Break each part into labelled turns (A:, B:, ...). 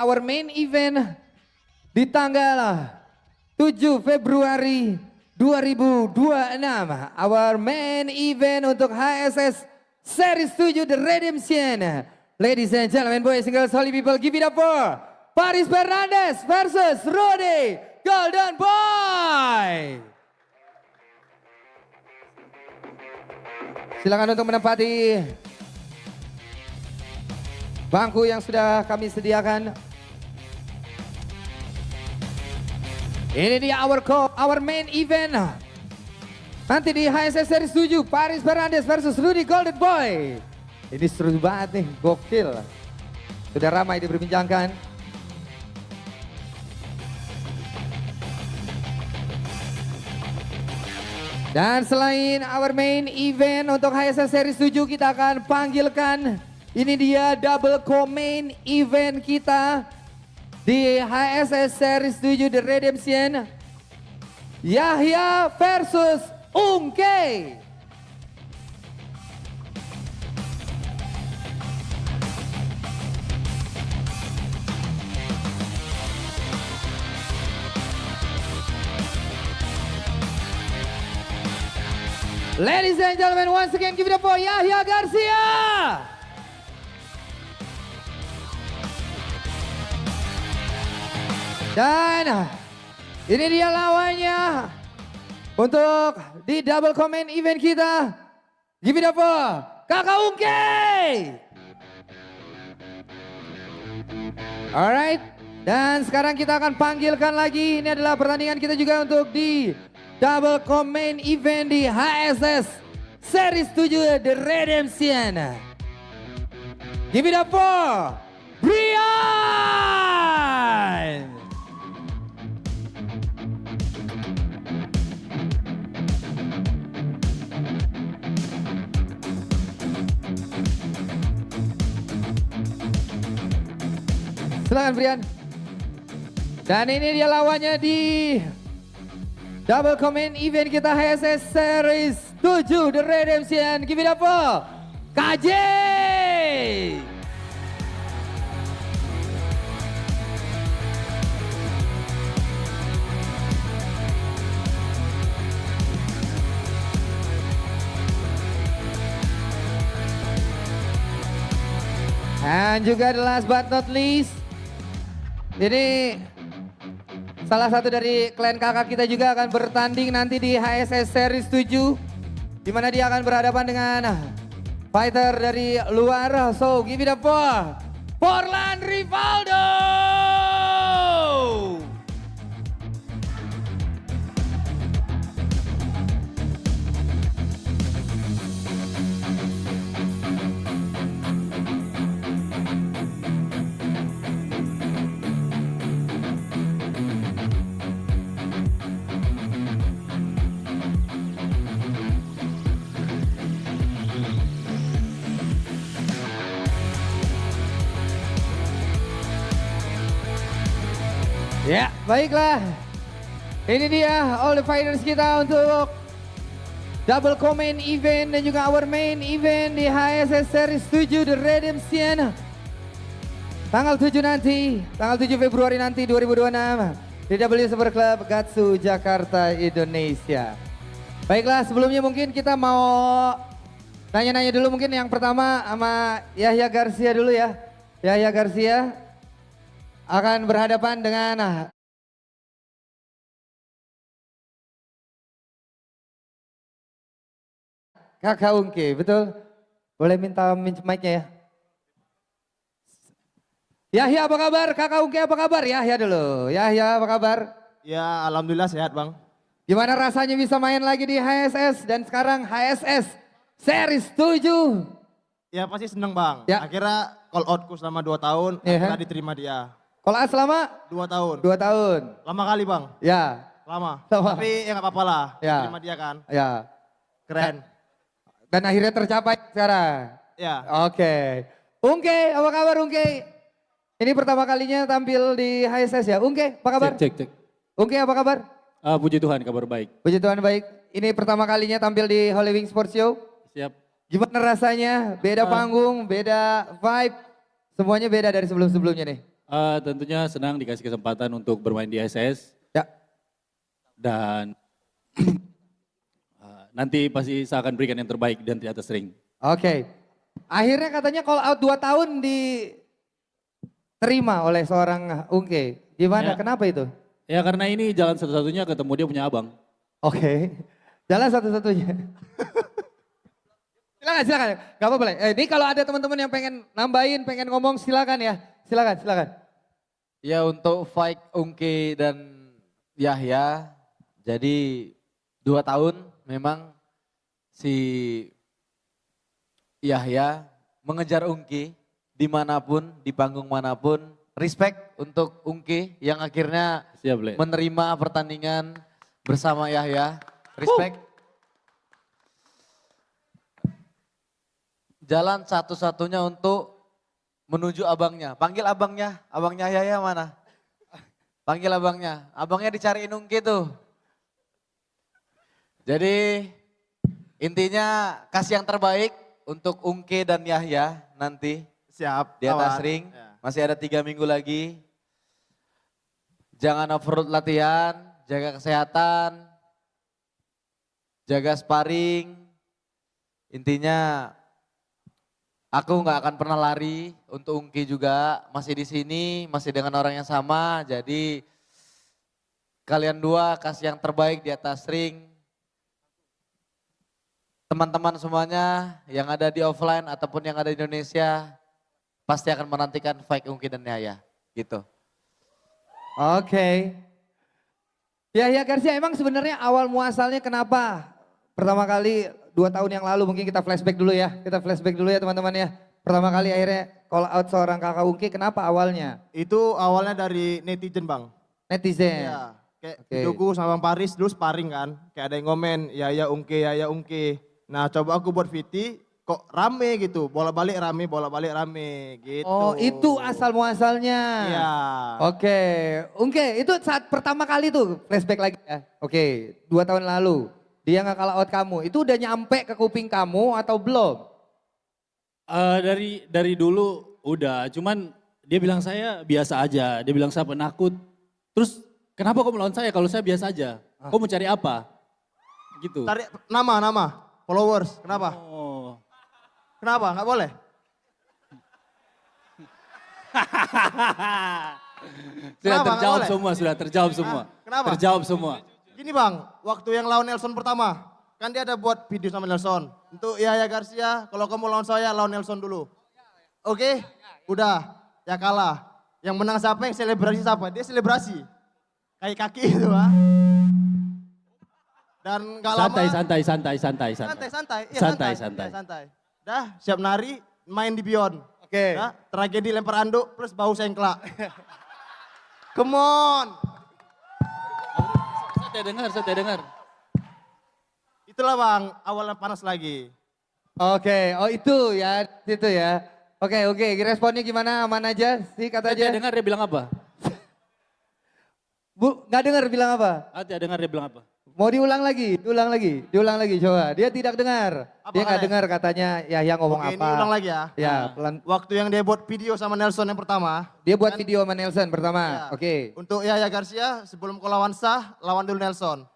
A: our main event di tanggal 7 Februari 2026. Our main event untuk HSS Series 7 The Redemption. Ladies and gentlemen, boys and girls, holy people, give it up for Paris Fernandes versus Rudy Golden Boy. Silakan untuk menempati bangku yang sudah kami sediakan. Ini dia our main event. Nanti di HSS Series 7 Paris Fernandes versus Rudy Golden Boy. Ini seru banget nih, gokil. Sudah ramai diperbincangkan. Dan selain our main event untuk HSS Series 7, kita akan panggilkan, ini dia double co-main event kita di HSS Series 7 The Redemption. Yahya versus Ungke. Ladies and gentlemen, once again give it up for Yahya Garcia. Dan ini dia lawannya untuk di double comment event kita. Give it up for Kakak Ungke. Alright, dan sekarang kita akan panggilkan lagi. Ini adalah pertandingan kita juga untuk di double comment event di HSS Series 7 The Redemption. Give it up for Brian. Silakan Brian. Dan ini dia lawannya di double comment event kita HSS Series 7 The Redemption. Give it up for KJ. Dan juga the last but not least, ini salah satu dari klan kakak kita juga akan bertanding nanti di HSS Series 7. Di mana dia akan berhadapan dengan fighter dari luar. So give it up for Portland Rivaldo. Ya, baiklah. Ini dia all the fighters kita untuk double co-main event dan juga our main event di HSS Series 7 The Redemption. Tanggal 7 nanti, tanggal 7 Februari nanti 2026 di W Super Club Gatsu Jakarta, Indonesia. Baiklah, sebelumnya mungkin kita mau nanya-nanya dulu, mungkin yang pertama sama Yahya Garcia dulu ya. Yahya Garcia akan berhadapan dengan Kakak Ungke, betul? Boleh minta mic-nya ya? Yahya apa kabar? Kakak Ungke apa kabar? Yahya dulu. Yahya apa kabar?
B: Ya alhamdulillah sehat bang.
A: Gimana rasanya bisa main lagi di HSS dan sekarang HSS Series 7?
B: Ya pasti seneng bang.
A: Ya.
B: Akhirnya call outku selama 2 tahun, akhirnya diterima dia.
A: Kalau selama?
B: 2 tahun.
A: 2 tahun.
B: Lama kali bang.
A: Ya.
B: Lama.
A: Lama.
B: Tapi ya gak apa-apa lah,
A: Ya.
B: terima dia kan.
A: Ya.
B: Keren.
A: Dan akhirnya tercapai sekarang.
B: Ya.
A: Oke. Ungke, apa kabar Ungke? Ini pertama kalinya tampil di HSS ya. Ungke, apa kabar?
C: Cek.
A: Ungke, apa kabar?
C: Puji Tuhan, kabar baik.
A: Puji Tuhan baik. Ini pertama kalinya tampil di Holy Wing Sports Show.
C: Siap.
A: Gimana rasanya? Beda panggung, beda vibe. Semuanya beda dari sebelum-sebelumnya nih.
C: Tentunya senang dikasih kesempatan untuk bermain di SS.
A: Ya.
C: Dan nanti pasti saya akan berikan yang terbaik dan di atas ring.
A: Oke. Akhirnya katanya call out 2 tahun diterima oleh seorang Ungke. Gimana?
C: Ya.
A: Kenapa itu?
C: Ya karena ini jalan satu-satunya ketemu dia punya abang.
A: Oke. Jalan satu-satunya. Silakan. Gak apa-apa. Ini kalau ada teman-teman yang pengen nambahin, pengen ngomong silakan ya. Silakan.
D: Ya untuk fight Ungke dan Yahya, jadi 2 tahun memang si Yahya mengejar Ungke dimanapun, di panggung manapun. Respect untuk Ungke yang akhirnya
C: Siap, Le.
D: menerima pertandingan bersama Yahya. Respect. Jalan satu-satunya untuk menuju abangnya. Panggil abangnya Yahya mana? Panggil abangnya. Abangnya dicariin Ungke tuh. Jadi intinya kasih yang terbaik untuk Ungke dan Yahya nanti
B: Siap.
D: di atas
B: kawan.
D: ring.
B: Ya.
D: Masih ada 3 minggu lagi. Jangan overload latihan, jaga kesehatan, jaga sparring. Intinya aku nggak akan pernah lari, untuk Ungki juga masih di sini, masih dengan orang yang sama. Jadi kalian dua kasih yang terbaik di atas ring. Teman-teman semuanya yang ada di offline ataupun yang ada di Indonesia pasti akan menantikan fight Ungki dan Yahya, gitu.
A: Oke. Yahya Garcia, emang sebenarnya awal muasalnya kenapa? Pertama kali 2 tahun yang lalu, mungkin kita flashback dulu ya. Kita flashback dulu ya teman-teman ya. Pertama kali akhirnya call out seorang kakak Ungki, kenapa awalnya?
B: Itu awalnya dari netizen bang.
A: Netizen.
B: Iya. Kayak
A: Oke.
B: videoku sama Bang Paris dulu sparring kan. Kayak ada yang ngomen, ya Ungke. Nah coba aku buat VT, kok rame gitu. Bola-balik rame gitu.
A: Oh itu asal muasalnya.
B: Iya.
A: Oke, Ungke itu saat pertama kali tuh flashback lagi ya. Oke, 2 tahun lalu dia nggak call out kamu. Itu udah nyampe ke kuping kamu atau belum?
C: Dari dulu udah, cuman dia bilang saya biasa aja. Dia bilang saya penakut. Terus kenapa kau melawan saya kalau saya biasa aja? Kau mau cari apa? Gitu.
B: Tarik nama, followers. Kenapa?
C: Oh.
B: Kenapa? Nggak boleh?
C: Sudah
B: Kenapa? Nggak
C: terjawab
B: boleh?
C: semua, sudah terjawab semua.
B: Kenapa?
C: Terjawab semua.
B: Gini bang, waktu yang lawan Nelson pertama, kan dia ada buat video sama Nelson. Untuk Yahya Garcia, kalau kamu lawan saya, lawan Nelson dulu. Oke? Udah, ya kalah. Yang menang siapa, yang selebrasi siapa? Dia selebrasi. Kayak kaki itu ah. Dan gak lama.
C: Santai.
B: Santai. Iya, santai. Dah, siap nari, main di Beyond.
A: Oke.
B: Dah, tragedi lempar anduk plus bau sengklak. Come on.
C: Saya dengar.
B: Itulah bang, awalnya panas lagi.
A: Oke, oh itu ya, itu ya. Oke, responnya gimana? Aman aja sih kata aja.
C: Saya dengar dia bilang apa?
A: Bu, nggak dengar bilang apa?
C: Tidak dengar dia bilang apa?
A: Mau diulang lagi coba. Dia tidak dengar.
B: Apa
A: Dia nggak
B: katanya?
A: dengar katanya Yahya ngomong
B: Oke,
A: apa.
B: ini ulang lagi ya.
A: Ya, pelan.
B: Waktu yang dia buat video sama Nelson yang pertama.
A: Dia buat video sama Nelson pertama.
B: Ya,
A: Oke.
B: Untuk Yahya Garcia sebelum kau lawan sah, lawan dulu Nelson.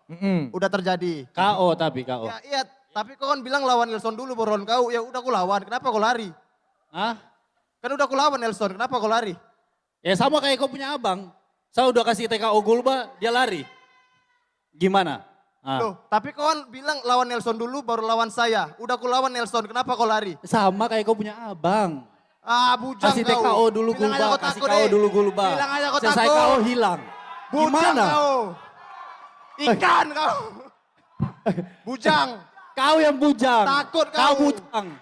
B: Udah terjadi.
C: KO tapi KO.
B: Ya, iya, tapi kau kan bilang lawan Nelson dulu baru lawan kau. Ya udah aku lawan, kenapa kau lari?
C: Hah?
B: Kan udah aku lawan Nelson, kenapa kau lari?
C: Ya sama kayak kau punya abang. Saya udah kasih TKO Gulba, dia lari. Gimana?
B: Loh, tapi kau kan bilang lawan Nelson dulu baru lawan saya. Udah aku lawan Nelson, kenapa kau lari?
C: Sama kayak kau punya abang.
B: Ah, bujang
C: Kasih
B: kau.
C: TKO dulu
B: Bilang aja
C: Gulba,
B: kau
C: kasih
B: takut,
C: KO
B: eh.
C: dulu Gulba.
B: Bilang aja kau
C: Selesai
B: takut.
C: KO hilang.
B: Bujang
C: Gimana?
B: kau. Ikan kau. Bujang.
C: Kau yang bujang.
B: Takut
C: Kau
B: kau.
C: bujang.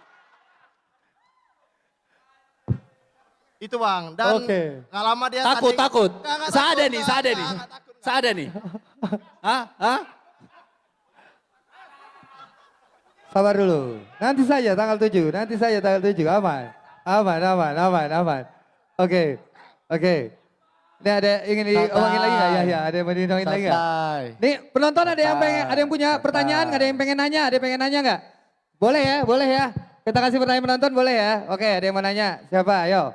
B: Itu bang, dan
A: Oke.
B: gak lama dia
C: Takut.
B: Nggak
C: Saya ada
B: takut,
C: nih,
B: nggak,
C: saya ada
B: nggak,
C: nih.
B: nggak takut, nggak.
C: Saya ada nih. Hah?
A: Sabar dulu. Nanti saja tanggal 7. Aman. Oke. Ini ada ingin diomongin lagi nggak Yahya? Ada yang mau diomongin lagi nggak?
D: Santai.
A: Nih penonton ada yang punya pertanyaan, ada yang pengen nanya, nggak? Boleh ya. Kita kasih pertanyaan penonton boleh ya. Oke, ada yang mau nanya. Siapa? Ayo.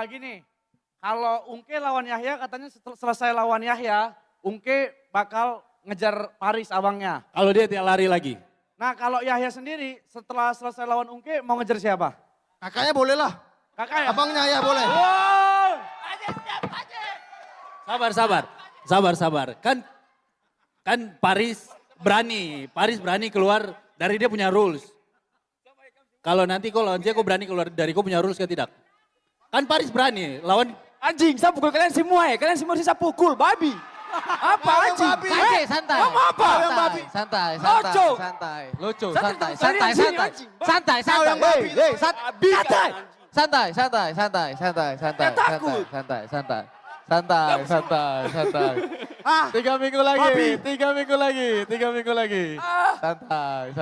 E: Gini, kalau Ungke lawan Yahya katanya selesai lawan Yahya, Ungke bakal ngejar Paris abangnya.
C: Kalau dia tidak lari lagi.
E: Nah kalau Yahya sendiri setelah selesai lawan Ungke mau ngejar siapa?
B: Kakaknya boleh lah.
E: Kakak ya?
B: Abangnya ya boleh.
E: Wow.
C: Sabar. Kan Paris berani keluar dari dia punya rules. Kalau nanti kau lawan dia, kau berani keluar dari kau punya rules ke tidak? Kan Paris berani lawan.
F: Anjing, saya pukul kalian semua ya. Kalian semua saya pukul, babi. Apa anjing?
D: Santai, santai.
F: Kamu apa?
D: Santai,
F: Loco.
D: santai. Lucu,
F: Santai,
D: santai,
F: santai,
D: santai.
F: anjing.
D: Santai,
B: Kau yang babi.
F: Babi.
D: santai, santai.
F: Saya takut.
D: Santai. 3 minggu lagi. Santai.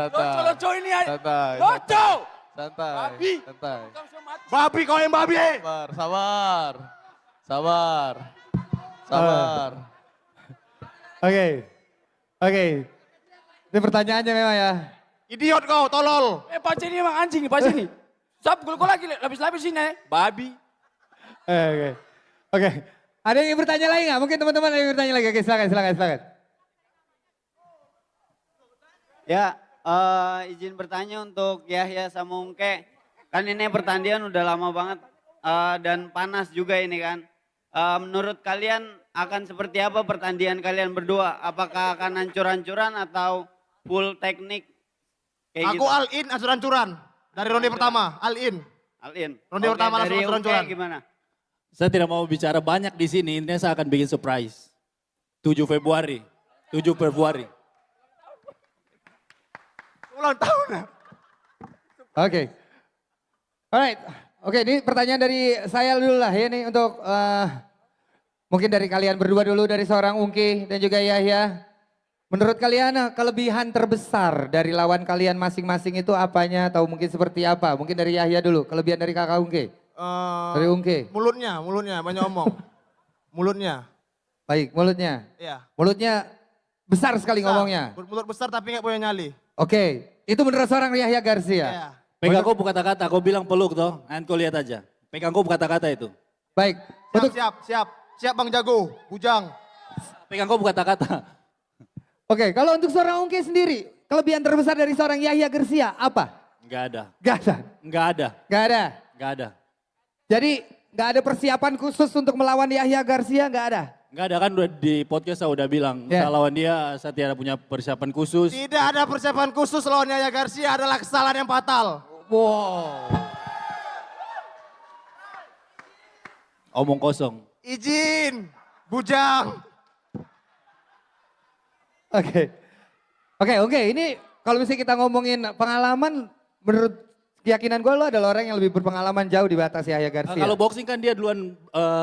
F: Loco ini ya.
D: Santai.
F: Loco.
D: Santai.
B: Babi kau yang babi.
D: Sabar.
A: Oke. Ini pertanyaannya memang ya.
B: Idiot kau, tolol.
F: Pak Cini emang anjing nih, Pak Cini. Saya pukul kau lagi, lapis-lapis ini. Babi.
A: Oke. Ada yang ingin bertanya lagi nggak? Mungkin teman-teman ada yang bertanya lagi. Oke, silakan.
G: Ya, izin bertanya untuk Yahya sama Ungke. Kan ini pertandingan udah lama banget dan panas juga ini kan. Menurut kalian akan seperti apa pertandingan kalian berdua? Apakah akan hancur-hancuran atau full teknik? Kayak
B: Aku
G: gitu?
B: all in ancur-ancuran. Dari ronde pertama, all in.
G: Alin.
B: Ronde pertama langsung
G: dari
B: hancur-hancuran.
G: Ungke gimana?
C: Saya tidak mau bicara banyak di sini, intinya saya akan bikin surprise. 7 Februari.
B: Ulang tahun ya.
A: Oke. Alright. Oke, ini pertanyaan dari saya dulu lah ya nih untuk mungkin dari kalian berdua dulu, dari seorang Ungki dan juga Yahya. Menurut kalian kelebihan terbesar dari lawan kalian masing-masing itu apanya atau mungkin seperti apa? Mungkin dari Yahya dulu, kelebihan dari kakak Ungki. Dari Ungki.
B: Mulutnya banyak omong. Mulutnya.
A: Baik, mulutnya.
B: Iya.
A: Mulutnya besar sekali ngomongnya.
B: Mulut besar tapi nggak punya nyali.
A: Oke, itu menurut seorang Yahya Garcia.
B: Iya.
C: Pegang kau kata-kata, kau bilang peluk toh, nanti kau lihat aja. Pegang kau kata-kata itu.
A: Baik, untuk
B: Siap Bang Jago, bujang.
C: Pegang kau kata-kata.
A: Oke, kalau untuk seorang Ungki sendiri, kelebihan terbesar dari seorang Yahya Garcia apa?
C: Enggak ada.
A: Gak ada. Jadi gak ada persiapan khusus untuk melawan Yahya Garcia, gak ada?
C: Enggak ada kan udah di podcast saya udah bilang,
A: Ya.
C: saya lawan dia saya tidak punya persiapan khusus.
B: Tidak ada persiapan khusus lawan Yahya Garcia adalah kesalahan yang fatal.
A: Wow.
C: Omong kosong.
B: Izin, bujang.
A: Oke, ini kalau misalnya kita ngomongin pengalaman, menurut keyakinan gue lo adalah orang yang lebih berpengalaman jauh di batas Yahya Garcia.
C: Kalau boxing kan dia duluan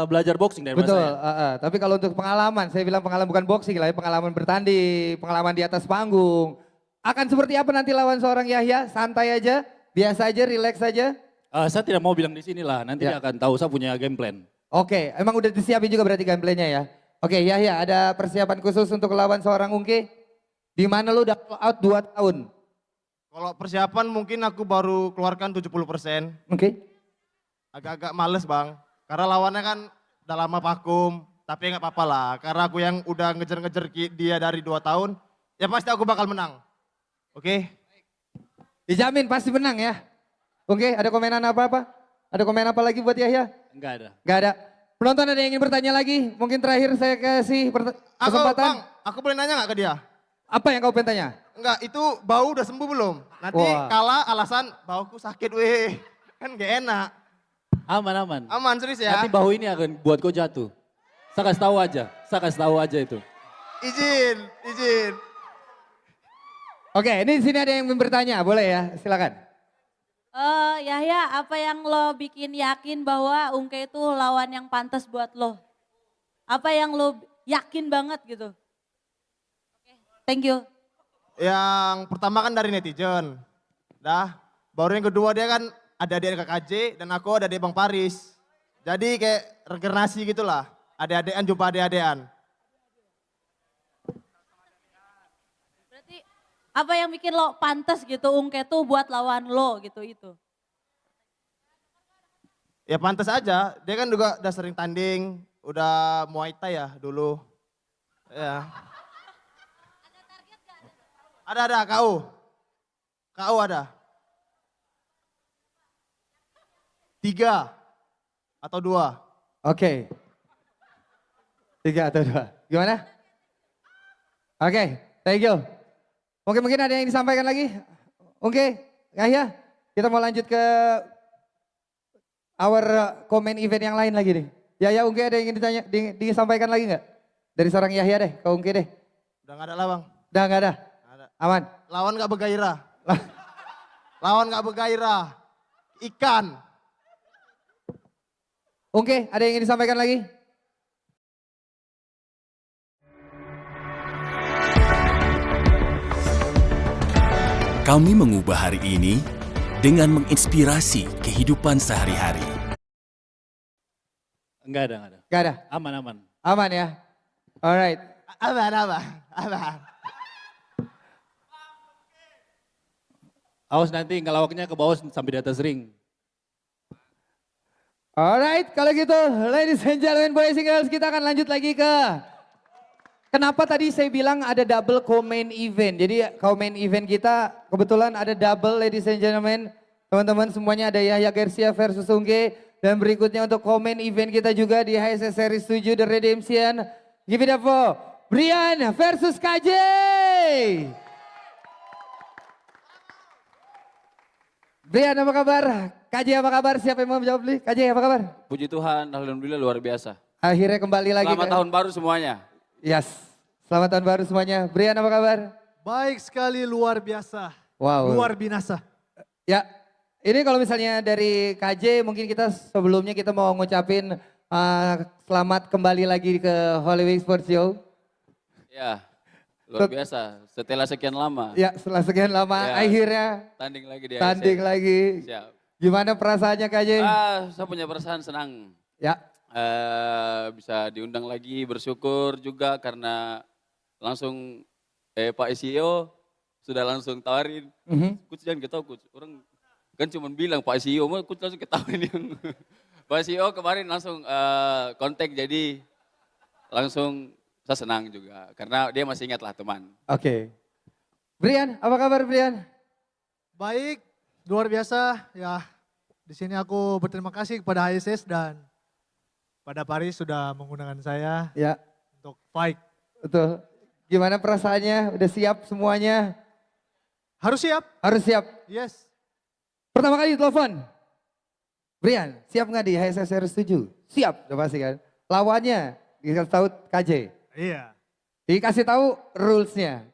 C: belajar boxing dari
A: Betul,
C: saya.
A: tapi kalau untuk pengalaman, saya bilang pengalaman bukan boxing lah ya, pengalaman bertanding, pengalaman di atas panggung. Akan seperti apa nanti lawan seorang Yahya? Santai aja, biasa aja, relax aja?
C: Saya tidak mau bilang di sini lah, nanti
A: Ya.
C: dia akan tahu saya punya game plan.
A: Oke, emang udah disiapin juga berarti gameplaynya ya? Oke, Yahya ada persiapan khusus untuk lawan seorang Ungki? Di mana lu udah all out 2 tahun?
B: Kalau persiapan mungkin aku baru keluarkan 70%.
A: Oke.
B: Agak-agak males Bang. Karena lawannya kan udah lama vakum. Tapi nggak apa-apa lah. Karena aku yang udah ngejar-ngejar dia dari 2 tahun. Ya pasti aku bakal menang. Oke?
A: Dijamin pasti menang ya? Oke, ada komenan apa-apa? Ada komen apa lagi buat Yahya?
C: Enggak ada.
A: Gak ada. Penonton ada yang ingin bertanya lagi? Mungkin terakhir saya kasih kesempatan.
B: Bang, aku boleh nanya nggak ke dia?
A: Apa yang kau pengen tanya?
B: Enggak, itu bau udah sembuh belum? Nanti
A: Wah.
B: kalah alasan bauku sakit weh. Kan gak enak.
C: Aman.
B: Aman serius ya?
C: Nanti bahu ini akan buat kau jatuh. Saya kasih tahu aja itu.
B: Izin.
A: Oke, ini di sini ada yang ingin bertanya, boleh ya? Silakan.
H: Yahya, apa yang lo bikin yakin bahwa Ungke itu lawan yang pantas buat lo? Apa yang lo yakin banget gitu? Oke, thank you.
B: Yang pertama kan dari netizen. Baru yang kedua dia kan ada adik KKJ dan aku ada adik Bang Paris. Jadi kayak regenerasi gitulah. Adik-adikan jumpa adik-adikan.
H: Berarti apa yang bikin lo pantas gitu Ungke tuh buat lawan lo gitu itu?
B: Ya pantas aja, dia kan juga udah sering tanding, udah Muay Thai ya dulu. Ya. Ada, KU. KU ada. 3 atau 2.
A: Oke. 3 atau 2. Gimana? Oke, thank you. Mungkin ada yang disampaikan lagi? Oke, Yahya, kita mau lanjut ke our comment event yang lain lagi nih. Yahya, Ungke ada yang ingin disampaikan lagi nggak? Dari seorang Yahya deh, ke Ungke deh.
B: Udah gak ada lah bang.
A: Udah nggak ada?
B: Ada.
A: Aman?
B: Lawan gak bergairah. Lawan gak bergairah. Ikan.
A: Ungke, ada yang ingin disampaikan lagi?
I: Kami mengubah hari ini dengan menginspirasi kehidupan sehari-hari.
C: Enggak ada, enggak ada.
A: Nggak ada?
C: Aman, aman.
A: Aman ya? Alright.
B: Abang.
C: Awas nanti ngelawaknya ke bawah sampai di atas ring.
A: Alright, kalau gitu ladies and gentlemen, boys and girls, kita akan lanjut lagi ke kenapa tadi saya bilang ada double co-main event. Jadi co-main event kita kebetulan ada double ladies and gentlemen. Teman-teman semuanya ada Yahya Garcia versus Ungke. Dan berikutnya untuk co-main event kita juga di HSS Series 7 The Redemption. Give it up for Brian versus KJ. Brian apa kabar? KJ apa kabar? Siapa yang mau menjawab nih? KJ apa kabar?
F: Puji Tuhan, alhamdulillah luar biasa.
A: Akhirnya kembali lagi.
F: Selamat tahun baru semuanya.
A: Yes, selamat tahun baru semuanya. Brian apa kabar?
J: Baik sekali, luar biasa.
A: Wow.
J: Luar binasa.
A: Ya, ini kalau misalnya dari KJ mungkin kita sebelumnya kita mau ngucapin selamat kembali lagi ke Holy Week Sports Show.
F: Ya, luar biasa. Setelah sekian lama.
A: Ya, setelah sekian lama
F: Ya,
A: akhirnya
F: tanding lagi di
A: tanding
F: ASN.
A: lagi.
F: Siap.
A: Gimana perasaannya KJ?
F: Saya punya perasaan senang.
A: Ya,
F: Bisa diundang lagi, bersyukur juga karena langsung Pak CEO sudah langsung tawarin. Coach jangan kita coach. Orang kan cuma bilang Pak CEO, coach langsung ketawarin yang Pak CEO kemarin langsung kontak, jadi langsung saya senang juga karena dia masih ingat lah teman.
A: oke. Brian, apa kabar Brian?
J: Baik, luar biasa. Ya, di sini aku berterima kasih kepada HSS dan pada Paris sudah menggunakan saya
A: Ya,
J: untuk fight.
A: betul. Gimana perasaannya? Udah siap semuanya?
J: Harus siap?
A: Harus siap.
J: Yes.
A: Pertama kali telepon. Brian, siap nggak di HSS Series 7? Siap, udah pasti kan. Lawannya dikasih tahu KJ.
J: Iya.
A: Dikasih tahu rules-nya.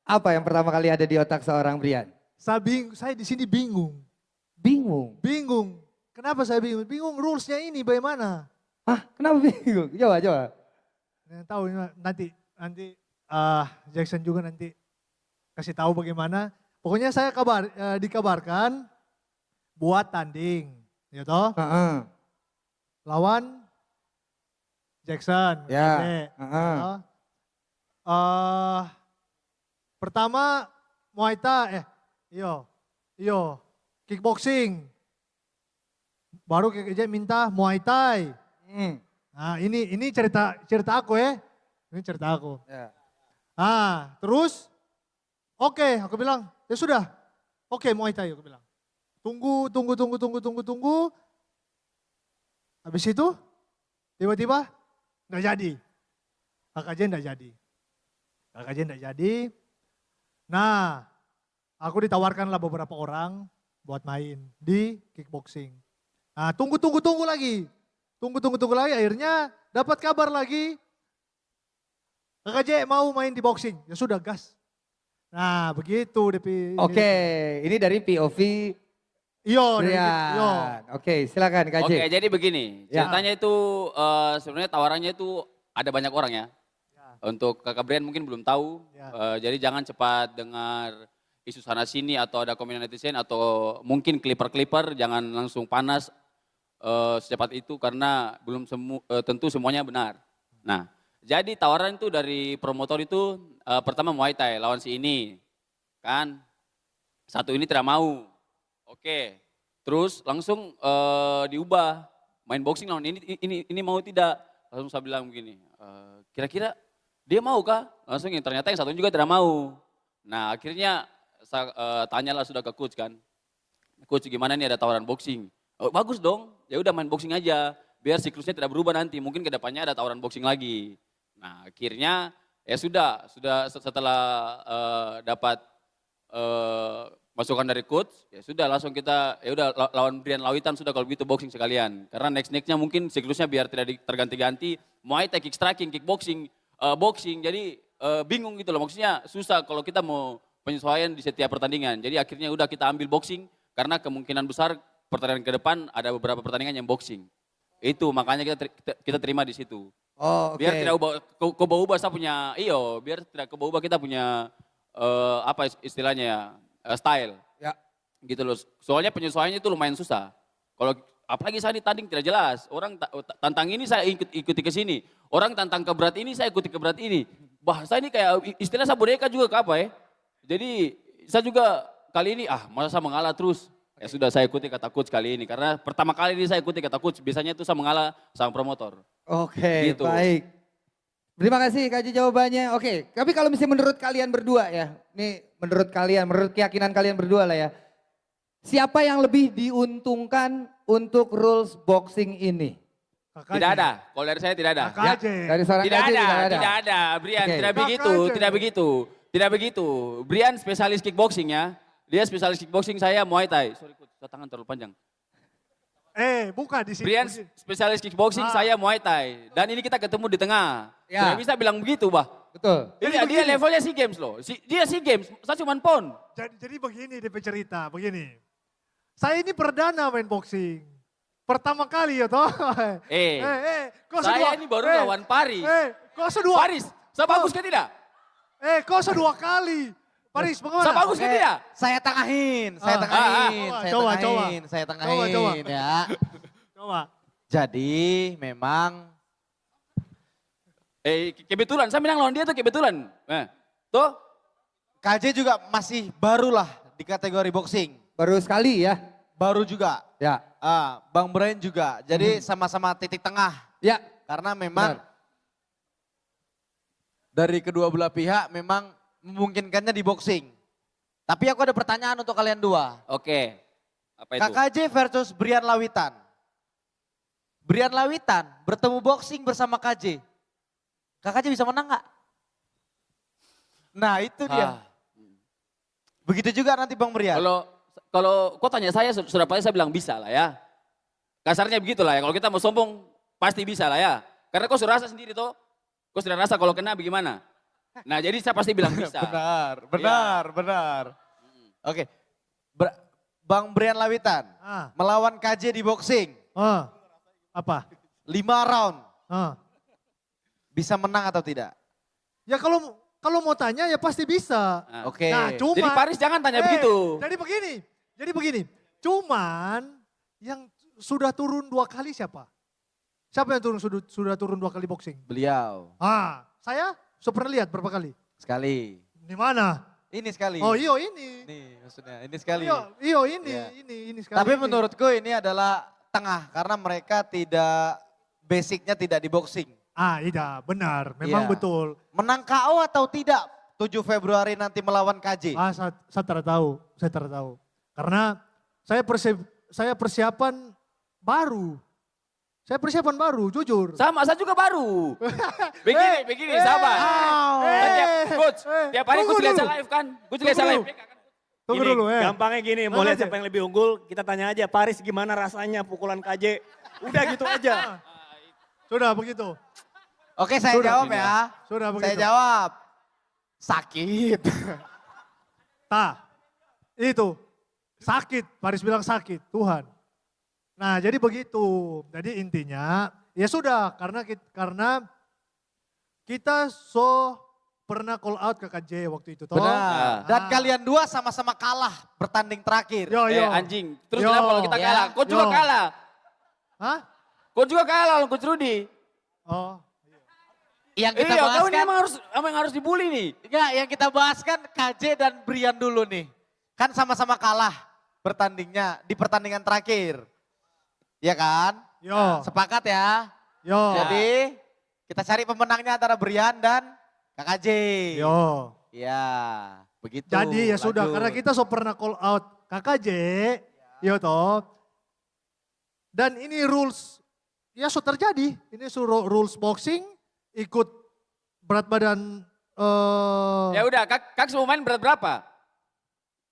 A: Apa yang pertama kali ada di otak seorang Brian?
J: Saya di sini bingung.
A: Bingung.
J: Bingung. Kenapa saya bingung? Bingung rulesnya ini bagaimana?
A: Ah, kenapa bingung? Coba.
J: Yang tahu nanti Jackson juga nanti kasih tahu bagaimana. Pokoknya saya dikabarkan buat tanding, ya toh? Lawan Jackson.
A: Ya.
J: Oke. Pertama Muay Thai, iyo, kickboxing. Baru KJ minta Muay Thai. Nah ini cerita aku ya. Ini cerita aku.
A: Ya.
J: Terus oke, aku bilang ya sudah. Oke, Muay Thai aku bilang. Tunggu. Habis itu tiba-tiba nggak jadi. KKJ nggak jadi. Nah, aku ditawarkanlah beberapa orang buat main di kickboxing. Nah, tunggu lagi. Tunggu lagi, akhirnya dapat kabar lagi. KKJ mau main di boxing, ya sudah gas. Nah, begitu.
A: Oke, ini dari POV
J: Iyo.
A: Oke, silakan KJ.
F: Oke, jadi begini,
A: Ya.
F: ceritanya itu sebenarnya tawarannya itu ada banyak orang ya. Untuk Kakak Brian mungkin belum tahu, jadi jangan cepat dengar isu sana sini atau ada komen netizen atau mungkin clipper, jangan langsung panas secepat itu karena belum tentu semuanya benar. Nah, jadi tawaran itu dari promotor itu pertama Muay Thai lawan si ini, kan? Satu ini tidak mau. Oke, terus langsung diubah main boxing lawan ini mau tidak? Langsung saya bilang begini, kira-kira dia mau kah? Langsung ternyata yang satunya juga tidak mau. Nah akhirnya saya tanyalah sudah ke coach kan. Coach gimana nih ada tawaran boxing? Oh, bagus dong, ya udah main boxing aja. Biar siklusnya tidak berubah nanti, mungkin kedepannya ada tawaran boxing lagi. Nah akhirnya ya sudah setelah dapat masukan dari coach, ya sudah langsung kita ya udah lawan Brian Lawitan sudah kalau begitu boxing sekalian. Karena nextnya mungkin siklusnya biar tidak terganti-ganti, Muay Thai, kick striking, kickboxing, boxing. Jadi bingung gitu loh, maksudnya susah kalau kita mau penyesuaian di setiap pertandingan. Jadi akhirnya udah kita ambil boxing karena kemungkinan besar pertandingan ke depan ada beberapa pertandingan yang boxing. Itu makanya kita terima di situ.
A: Oh, oke.
F: Biar tidak ubah saya punya biar tidak ubah kita punya apa istilahnya ya, style.
A: Ya.
F: Gitu loh. Soalnya penyesuaiannya itu lumayan susah. Kalau apalagi saya ditanding tidak jelas. Orang tantang ini saya ikuti ke sini. Orang tantang ke berat ini saya ikuti ke berat ini. Bahasa ini kayak istilah saya boneka juga ke apa ya. Jadi saya juga kali ini masa saya mengalah terus. Ya sudah saya ikuti kata coach kali ini. Karena pertama kali ini saya ikuti kata coach. Biasanya itu saya mengalah sang promotor.
A: Oke,
F: Gitu.
A: baik. Terima kasih Kak Haji jawabannya. Oke, tapi kalau misalnya menurut kalian berdua ya. Nih menurut kalian, menurut keyakinan kalian berdua lah ya. Siapa yang lebih diuntungkan untuk rules boxing ini?
F: Tidak ada. Kalau dari saya tidak ada.
J: Kakak aja.
A: Dari seorang
F: Tidak
A: Kak Haji
F: ada, tidak ada. Brian,
A: Oke.
F: tidak begitu,
J: Kakak aja.
F: tidak begitu. Tidak begitu. Brian spesialis kickboxing ya. Dia spesialis kickboxing, saya Muay Thai. Sorry, coach, tangan terlalu panjang.
J: Buka di sini.
F: Brian spesialis kickboxing, saya Muay Thai. Dan ini kita ketemu di tengah.
A: Ya.
F: Tidak bisa bilang begitu, bah.
A: Betul.
F: Dia levelnya SEA Games loh. Dia SEA Games, saya cuma pon.
J: Jadi begini DP cerita, begini. Saya ini perdana main boxing. Pertama kali ya toh. Kau
F: Saya ini baru lawan Paris.
J: Kau sedua.
F: Paris, saya bagus ke tidak?
J: Kau sedua kali. Paris, bagaimana?
F: Saya bagus ke tidak?
D: Saya tengahin, saya
J: Coba.
D: tengahin ya.
J: Coba.
D: Jadi memang
F: Kebetulan, saya bilang lawan dia tuh kebetulan. Tuh,
D: KJ juga masih baru lah di kategori boxing.
A: Baru sekali ya.
D: Baru juga.
A: Ya.
D: Bang Brian juga. Jadi sama-sama titik tengah.
A: Ya.
D: Karena memang
A: Benar.
D: dari kedua belah pihak memang memungkinkannya di boxing. Tapi aku ada pertanyaan untuk kalian dua.
F: oke. Apa itu?
D: KKJ versus Brian Lawitan. Brian Lawitan bertemu boxing bersama KJ. KKJ bisa menang nggak? Nah itu dia. Begitu juga nanti Bang Brian.
F: Kalau kau tanya saya sudah pasti saya bilang bisa lah ya. Kasarnya begitulah ya. Kalau kita mau sombong pasti bisa lah ya. Karena kau sudah rasa sendiri toh. Kau sudah rasa kalau kena bagaimana. Nah jadi saya pasti bilang bisa.
D: benar. Oke. Bang Brian Lawitan melawan KJ di boxing.
J: Apa?
D: 5 round. Bisa menang atau tidak?
J: Ya kalau mau tanya ya pasti bisa.
D: Oke.
J: Nah, cuma
F: Jadi Paris jangan tanya begitu.
J: Jadi begini. Cuman yang sudah turun 2 kali siapa? Siapa yang sudah turun 2 kali boxing?
D: Beliau.
J: Saya pernah lihat berapa kali?
D: Sekali.
J: Di mana?
D: Ini sekali.
J: Oh iya ini.
D: Nih maksudnya ini sekali.
J: Iya ini,
D: Iya.
J: ini sekali.
D: Tapi
J: ini.
D: menurutku ini adalah tengah karena mereka basicnya tidak di boxing.
J: Iya benar, memang
D: Iya.
J: betul.
D: Menang KO atau tidak 7 Februari nanti melawan KJ?
J: Saya tidak tahu. Karena saya persiapan baru. Jujur.
F: Sama, saya juga baru. Begini, sabar. Coach, tiap hari coach lihat saya live kan. Coach lihat saya live.
J: Tunggu dulu.
K: Gampangnya gini, mau
J: Tunggu
K: lihat
J: aja.
K: siapa yang lebih unggul, kita tanya aja Paris gimana rasanya pukulan KJ. Udah gitu aja.
J: Sudah begitu.
D: Oke saya
J: Sudah,
D: jawab ya.
J: Sudah begitu.
D: Saya jawab. Sakit.
J: Itu. Sakit, Paris bilang sakit, Tuhan. Nah jadi begitu. Jadi intinya ya sudah karena kita pernah call out ke KJ waktu itu. Toh.
D: Benar. Dan kalian dua sama-sama kalah bertanding terakhir.
J: Yo.
F: Anjing. Terus kenapa kalau kita kalah? Coach juga kalah.
J: Hah?
F: Coach juga kalah lawan Coach Rudy.
J: Oh.
D: Yang kita bahas
F: kau ini
D: kan,
F: emang harus dibully nih.
D: enggak, yang kita bahas kan KJ dan Brian dulu nih. Kan sama-sama kalah bertandingnya di pertandingan terakhir. Ya kan?
J: Yo.
D: Sepakat ya?
J: Yo.
D: Jadi kita cari pemenangnya antara Brian dan KKJ.
J: Yo.
D: Iya, begitu.
J: Jadi ya sudah,
D: lanjut.
J: karena kita so pernah call out KKJ, yo toh. Dan ini rules, ya so terjadi. Ini rules boxing, ikut berat badan.
F: Ya udah, kak semua main berat berapa?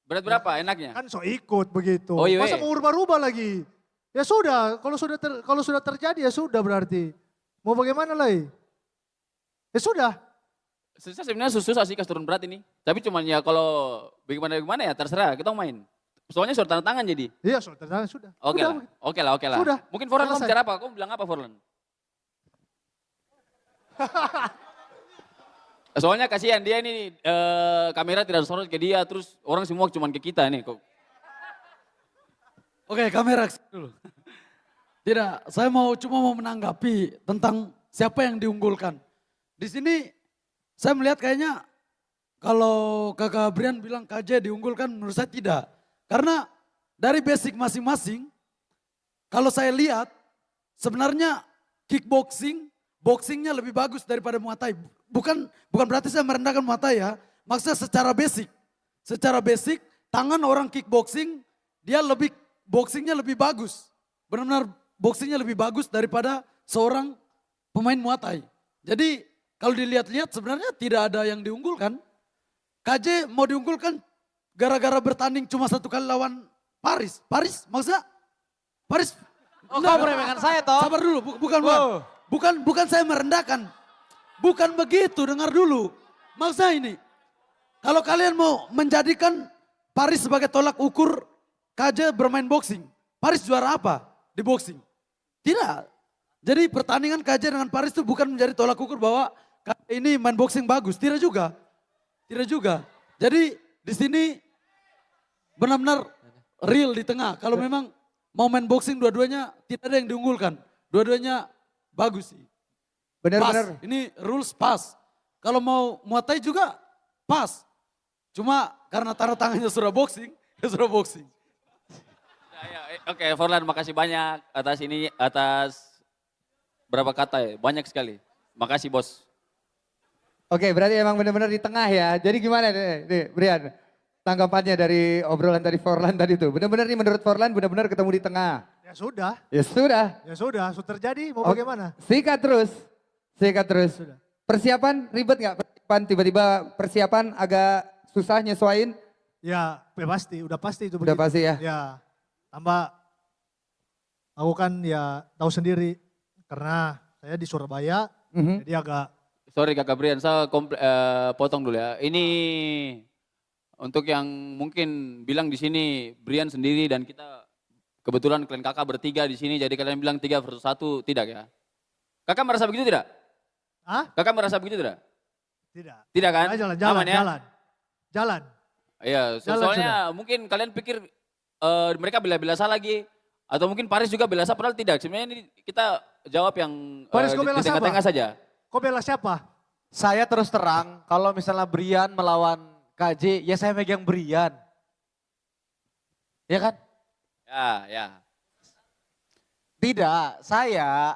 F: Berat berapa enaknya?
J: Kan so ikut begitu.
F: Oh, iya.
J: Masa mau rubah-rubah lagi? Ya sudah, kalau sudah terjadi ya sudah berarti. Mau bagaimana lagi? Ya sudah.
F: Saya sebenarnya susah sih kasih turun berat ini. Tapi cuman ya kalau bagaimana ya terserah, kita mau main. Soalnya sudah tanda tangan jadi.
J: Iya sudah.
F: Oke lah.
J: Sudah.
F: Mungkin Forlan kamu
J: Selesai.
F: bicara apa? Kamu bilang apa Forlan? Soalnya kasihan dia ini kamera tidak sorot ke dia, terus orang semua cuman ke kita nih kok.
L: Oke, kamera dulu. Tidak, saya cuma mau menanggapi tentang siapa yang diunggulkan. Di sini saya melihat kayaknya kalau Kakak Brian bilang KJ diunggulkan, menurut saya tidak. Karena dari basic masing-masing, kalau saya lihat sebenarnya kickboxing, boxingnya lebih bagus daripada Muay Thai. Bukan berarti saya merendahkan Muay Thai ya, maksudnya secara basic. Secara basic, tangan orang kickboxing, dia boxingnya lebih bagus. Benar-benar boxingnya lebih bagus daripada seorang pemain Muay Thai. Jadi kalau dilihat-lihat sebenarnya tidak ada yang diunggulkan. KJ mau diunggulkan gara-gara bertanding cuma 1 kali lawan Paris. Maksudnya Paris.
D: Oh, kau meremehkan saya toh?
L: Sabar dulu, bukan saya merendahkan. Bukan begitu, dengar dulu. Maksudnya ini, kalau kalian mau menjadikan Paris sebagai tolak ukur KJ bermain boxing. Paris juara apa di boxing? Tidak. Jadi pertandingan KJ dengan Paris itu bukan menjadi tolak ukur bahwa ini main boxing bagus. Tidak juga. Jadi di sini benar-benar real di tengah. Kalau memang mau main boxing dua-duanya tidak ada yang diunggulkan. Dua-duanya bagus sih.
A: Benar-benar.
L: Ini rules pas. Kalau mau Muay Thai juga pas. Cuma karena tanda tangannya sudah boxing, ya sudah boxing.
F: Oke, Forlan makasih banyak atas berapa kata ya? Banyak sekali. Makasih bos.
A: Oke, berarti emang benar-benar di tengah ya. Jadi gimana nih Brian? Tanggapannya dari obrolan tadi Forlan tadi tuh. Benar-benar nih menurut Forlan benar-benar ketemu di tengah.
J: Ya sudah.
A: Ya sudah.
J: Sudah terjadi, mau
A: Oke,
J: bagaimana?
A: Sikat terus.
J: Sudah.
A: Persiapan ribet nggak? Tiba-tiba persiapan agak susah nyesuain?
J: Ya udah pasti itu.
A: Udah
J: begitu.
A: pasti ya?
J: Ya, tambah aku kan ya tahu sendiri karena saya di Surabaya, jadi agak.
F: Sorry Kakak Brian, saya potong dulu ya. Ini untuk yang mungkin bilang di sini Brian sendiri dan kita kebetulan kalian kakak bertiga di sini, jadi kalian bilang 3 versus 1 tidak ya? Kakak merasa begitu tidak?
J: Hah?
F: Kakak merasa begitu tidak?
J: Tidak.
F: Tidak kan?
J: Jalan,
F: Aman ya?
J: jalan.
F: Iya, soalnya mungkin kalian pikir mereka bela-bela lagi. Atau mungkin Paris juga bela padahal tidak. Sebenarnya ini kita jawab yang
J: Paris, kau bela
F: di tengah-tengah saja.
J: Kau bela siapa?
D: Saya terus terang, kalau misalnya Brian melawan KJ, ya saya megang Brian. Ya kan?
F: Ya.
D: Tidak, saya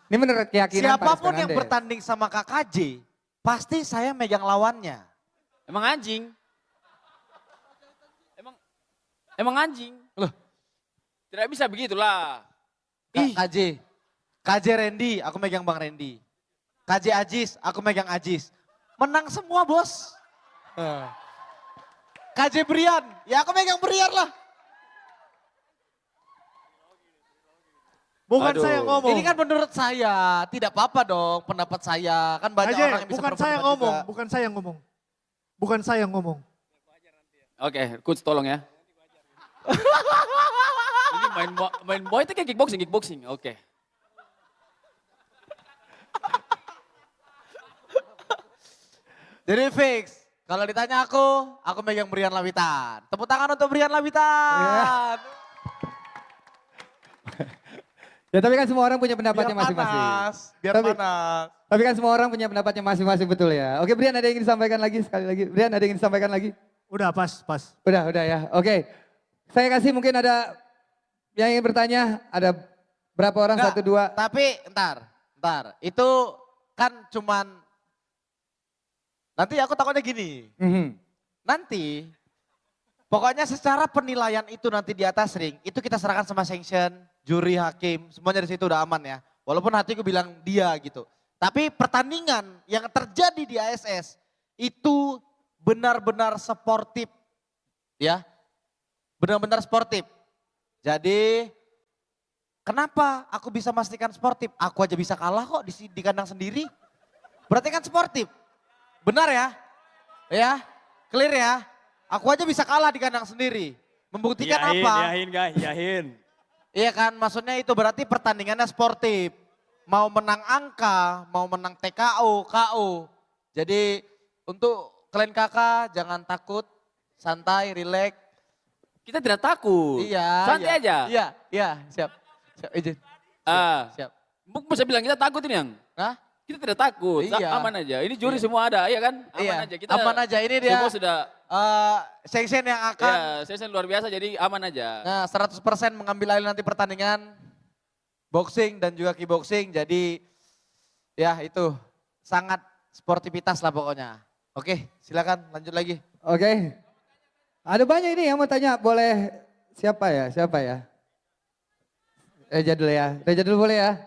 A: Ini menurut keyakinan
D: siapapun
A: Paris
D: yang
A: Fernandes.
D: bertanding sama KKJ, pasti saya megang lawannya.
F: Emang anjing? Emang anjing?
D: Loh.
F: Tidak bisa begitulah.
D: KJ Randy, aku megang Bang Randy. KJ Ajis, aku megang Ajis. Menang semua bos. KJ Brian, ya aku megang Brian lah.
J: Bukan
F: Aduh.
J: saya ngomong.
D: Ini kan menurut saya, tidak apa-apa dong pendapat saya. Kan banyak
J: KJ,
D: orang yang bisa
J: bukan saya
D: berpendapat
J: ngomong,
D: juga.
J: bukan saya ngomong.
F: Oke, coach tolong ya. Ini main boy itu kayak kickboxing. Oke.
D: Jadi fix, kalau ditanya aku megang Brian Lawitan. Tepuk tangan untuk Brian Lawitan.
A: Ya tapi kan semua orang punya pendapatnya masing-masing.
D: Biar panas.
A: Tapi kan semua orang punya pendapatnya masing-masing betul ya. Oke Brian, ada yang ingin disampaikan lagi sekali lagi? Brian, ada yang ingin disampaikan lagi?
J: Udah pas.
A: Udah ya. Oke. Saya kasih mungkin ada yang ingin bertanya, ada Berapa orang?
D: Enggak,
A: 1, 2?
D: Tapi entar. Itu kan cuman, nanti aku takutnya gini. Nanti, pokoknya secara penilaian itu nanti di atas ring, itu kita serahkan sama sanction, juri, hakim, semuanya di situ udah aman ya. Walaupun hatiku bilang dia gitu. Tapi pertandingan yang terjadi di ASS itu benar-benar sportif. Ya, benar-benar sportif. Jadi, kenapa aku bisa memastikan sportif? Aku aja bisa kalah kok di kandang sendiri. Berarti kan sportif. Benar ya? Ya, clear ya? Aku aja bisa kalah di kandang sendiri. Membuktikan apa?
K: Yahin.
D: Iya kan, maksudnya itu berarti pertandingannya sportif. Mau menang angka, mau menang TKO, KO. Jadi untuk kalian kakak jangan takut, santai, rileks.
F: Kita tidak takut.
D: Iya.
F: Santai aja.
D: Iya, siap. Siap, izin. Siap.
F: Bisa bilang kita takut ini yang?
D: Hah?
F: Kita tidak takut,
D: Iya.
F: aman aja. Ini juri semua ada, iya kan? Aman
D: Iya,
F: aja. Kita
D: aman aja. Ini dia
F: semua sudah,
D: sanction yang akan
F: saya luar biasa jadi aman aja.
D: 100% mengambil alih nanti pertandingan boxing dan juga kickboxing. Jadi ya itu sangat sportivitas lah pokoknya. Oke, silakan lanjut lagi.
A: Oke. Ada banyak ini yang mau tanya, boleh siapa ya? Reja dulu ya. Reja dulu boleh ya?